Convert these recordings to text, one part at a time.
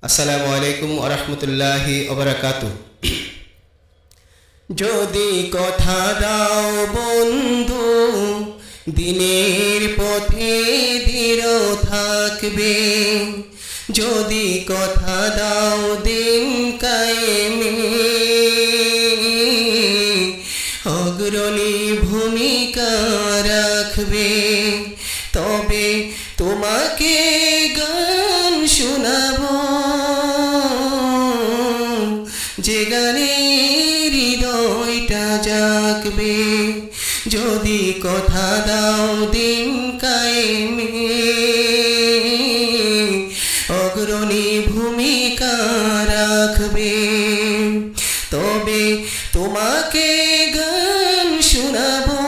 আসসালামু আলাইকুম ওয়া রাহমাতুল্লাহি ওয়া বারাকাতুহু। যদি কথা দাও বন্ধু, দিনের পথে দৃঢ় থাকবে। যদি কথা দাও দিন কায়েমে, অগ্রণী ভূমিকা রাখবে। তবে তোমাকে গান শোনাবো, যে গানে হৃদয়টা জাগবে। যদি কথা দাও দিন কায়েমে, অগ্রণী ভূমিকা রাখবে। তবে তোমাকে গান শোনাবো,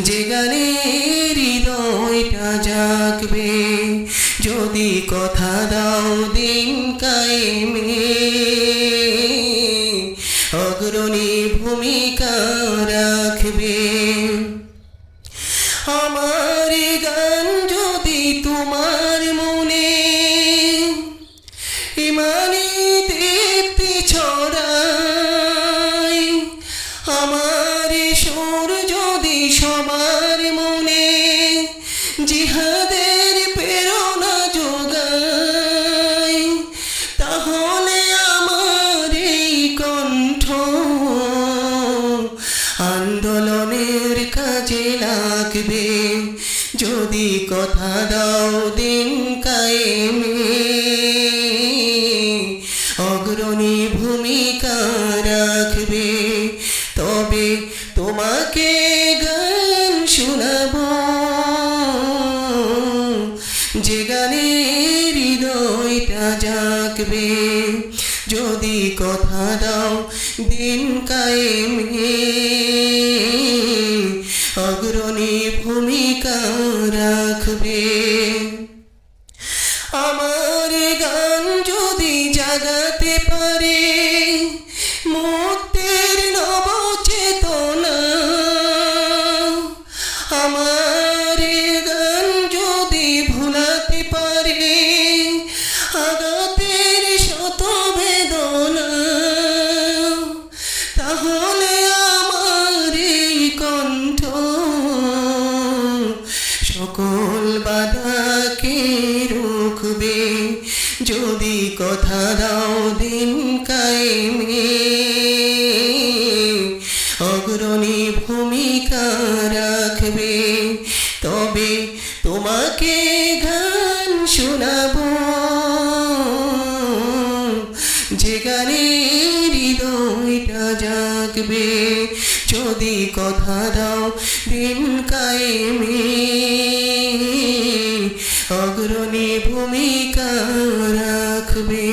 যে গানে হৃদয়টা জাগবে। যদি কথা দাও দিন কায়েমে, অগ্রণী ভূমিকা রাখবে। আমার গান যদি তোমার মনে ইমানি দীপ্তি ছড়ায়, আমার সুর যদি সবার মনে জিহাদের প্রেরণা যোগায়, তাহলে আমার এই কণ্ঠ আন্দোলনের কাজে লাগবে। যদি কথা দাও দিন কায়েমে, অগ্রণী ভূমিকা রাখবে। তবে তোমাকে গান শোনাবো, যে গানে হৃদয়টা জাগবে। যদি কথা দাও দিন কায়েমে, অগ্রণী ভূমিকা রাখবে। আমার গান যদি জাগাতে পারে মুক্তির নব চেতনা, আমার গান যদি ভুলাতে পারে আঘাতের শত বেদনা, তাহলে আমার এই কণ্ঠ সকল বাধাকে রুখবে। যদি কথা দাও দিন কায়েমে, অগ্রণী ভূমিকা রাখবে। তবে তোমাকে গান শোনাবো, যে গানে হৃদয়টা জাগবে। যদি কথা দাও দিন কায়েমে, অগ্রণী ভূমিকা রাখবে।